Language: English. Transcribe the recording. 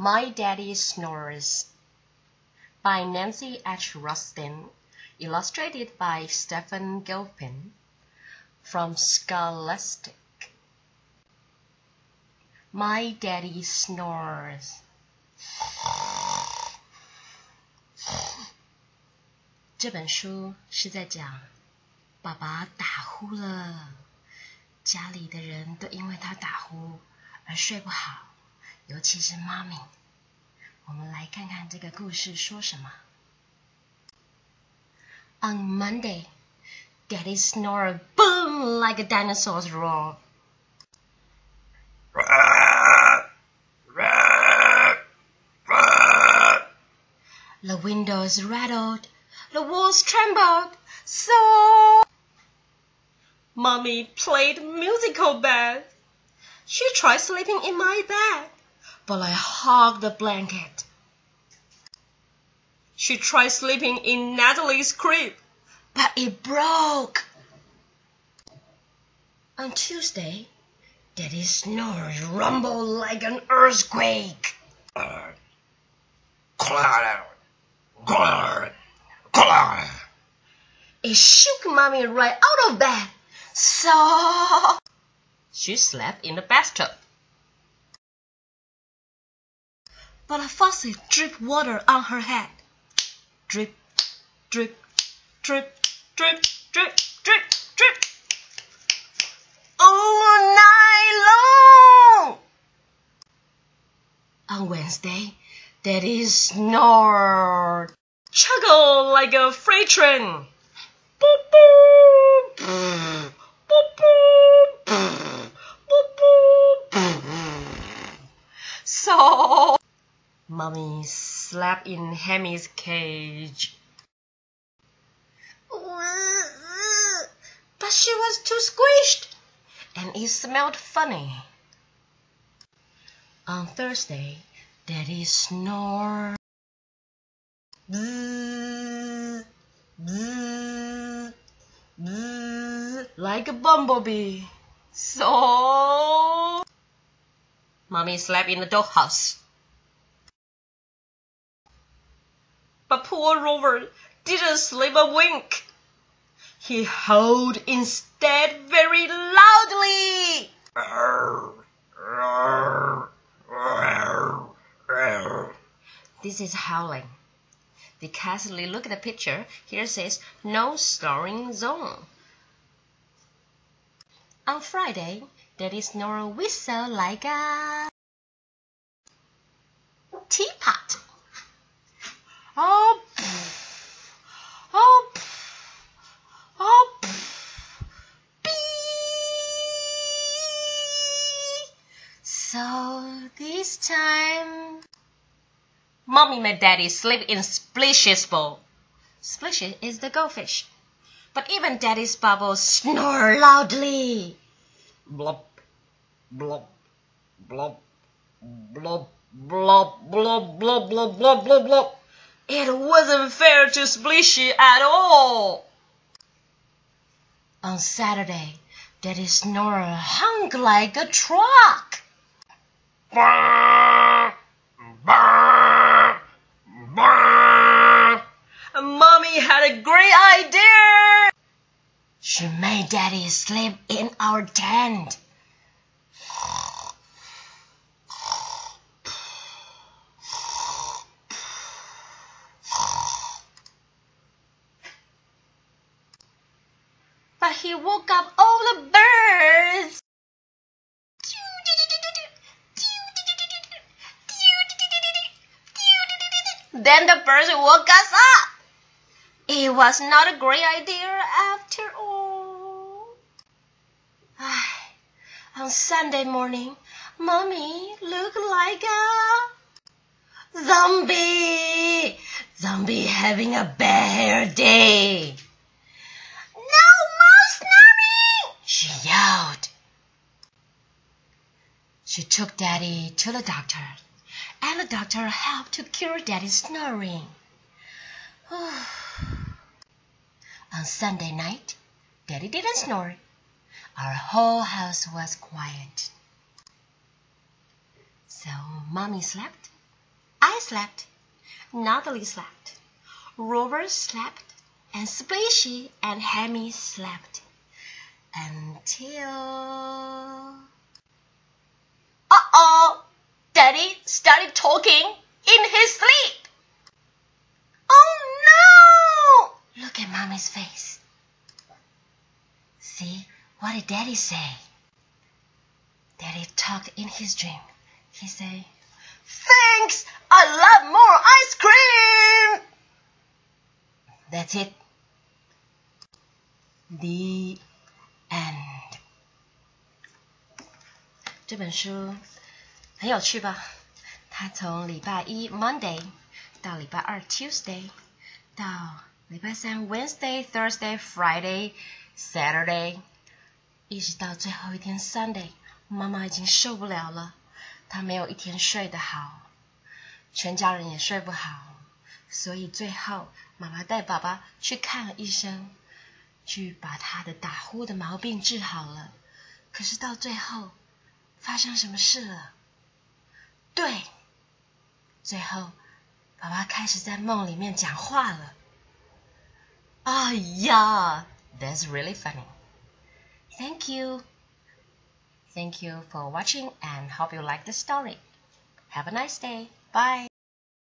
My Daddy Snores by Nancy H. Rustin, illustrated by Stephen Gilpin, from Scholastic. My Daddy Snores. 这本书是在讲爸爸打呼了，家里的人都因为他打呼而睡不好，尤其是妈咪。我们来看看这个故事说什么。On Monday, Daddy snored boom like a dinosaur's roar. The windows rattled, the walls trembled, so Mommy played musical bed. She tried sleeping in my bed, but I hugged the blanket. She tried sleeping in Natalie's crib, but it broke. On Tuesday, Daddy's snores rumbled like an earthquake. It shook Mommy right out of bed, so she slept in the bathtub. But a faucet dripped water on her head. Drip, drip, drip, drip, drip, drip, drip. All night long. On Wednesday, Daddy snored, chuckled like a freight train. Boop, boop, boop, boop, boop, boop, boop. So Mommy slept in Hammy's cage. But she was too squished, and it smelled funny. On Thursday, Daddy snored bzz, bzz, bzz, like a bumblebee. So Mommy slept in the doghouse. But poor Rover didn't sleep a wink. He howled instead very loudly. This is howling. Because look at the picture. Here says no snoring zone. On Friday, Daddy snored whistle like a teapot. Oh, pff, oh, pff, oh, pff, bee. So this time, Mommy made Daddy sleep in Splish's bowl. Splish is the goldfish. But even Daddy's bubbles snore loudly. Blop, blop, blop, blop, blop, blop, blop, blop, blop, blop, blop. It wasn't fair to Splishy at all. On Saturday, Daddy snored hung like a truck. Mommy had a great idea. She made Daddy sleep in our tent. But he woke up all the birds. Then the birds woke us up. It was not a great idea after all. On Sunday morning, Mommy looked like a zombie. Zombie having a bad hair day. No more snoring! She yelled. She took Daddy to the doctor, and the doctor helped to cure Daddy's snoring. On Sunday night, Daddy didn't snore. Our whole house was quiet. So Mommy slept, slept, Natalie slept, Rover slept, and Splishy and Hammy slept. Until... Uh-oh! Daddy started talking in his sleep. Oh no! Look at Mommy's face. See, what did Daddy say? Daddy talked in his dream. He said, "Thanks! I love more ice cream!" That's it. The end. 这本书很有趣吧？它从礼拜一 Monday 到礼拜二 Tuesday 到礼拜三 Wednesday, Thursday, Friday, Saturday 一直到最后一天 Sunday， 妈妈已经受不了了，她没有一天睡得好，全家人也睡不好，所以最后妈妈带爸爸去看了医生，去把他的打呼的毛病治好了。可是到最后发生什么事了？对，最后爸爸开始在梦里面讲话了。哎呀 That's really funny. Thank you. Thank you for watching and hope you like the story. Have a nice day. Bye.